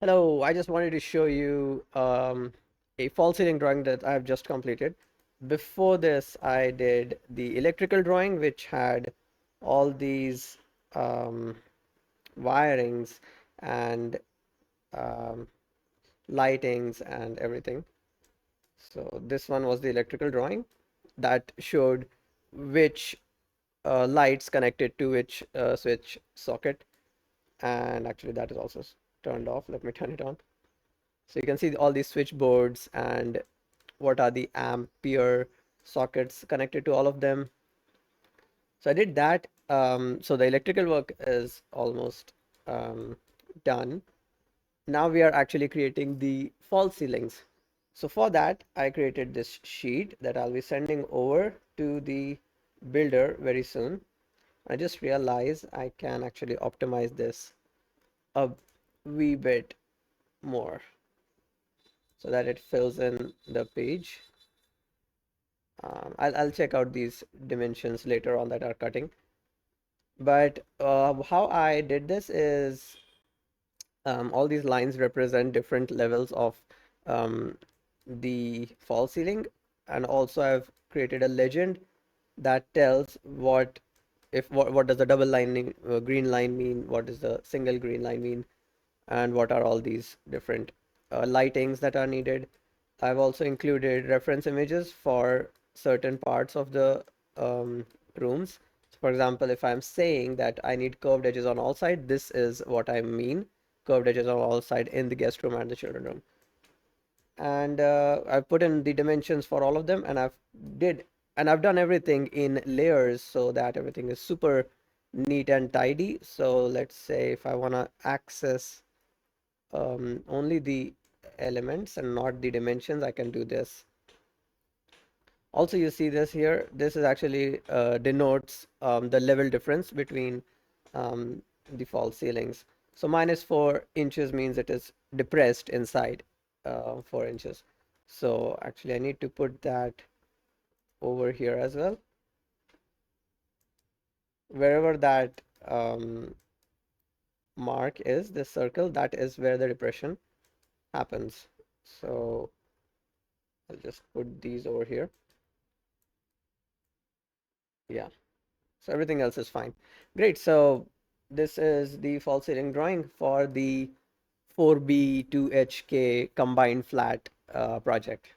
Hello, I just wanted to show you a false ceiling drawing that I've just completed. Before this, I did the electrical drawing, which had all these um, wirings and um, lightings and everything. So this one was the electrical drawing that showed which lights connected to which switch socket. And actually, that is also turned off. Let me turn it on. So you can see all these switchboards and what are the ampere sockets connected to all of them. So I did that. So the electrical work is almost done. Now we are actually creating the false ceilings. So for that, I created this sheet that I'll be sending over to the builder very soon. I just realized I can actually optimize this a wee bit more so that it fills in the page. I'll check out these dimensions later on that are cutting. But how I did this is all these lines represent different levels of um, the false ceiling, and also I've created a legend that tells what does the double line green line mean, what does the single green line mean, and what are all these different lightings that are needed. I've also included reference images for certain parts of the rooms. So for example, if I'm saying that I need curved edges on all sides, this is what I mean, curved edges on all sides in the guest room and the children room. And I've put in the dimensions for all of them, and did I've done everything in layers so that everything is super neat and tidy. So let's say if I want to access only the elements and not the dimensions, I can do this. Also, you see this here. This is actually denotes the level difference between um, the false ceilings. So -4 inches means it is depressed inside 4 inches. So actually, I need to put that over here as well. Wherever that mark is, this circle, that is where the depression happens. So I'll just put these over here. Yeah. So everything else is fine. Great. So this is the false ceiling drawing for the 4B 2HK combined flat project.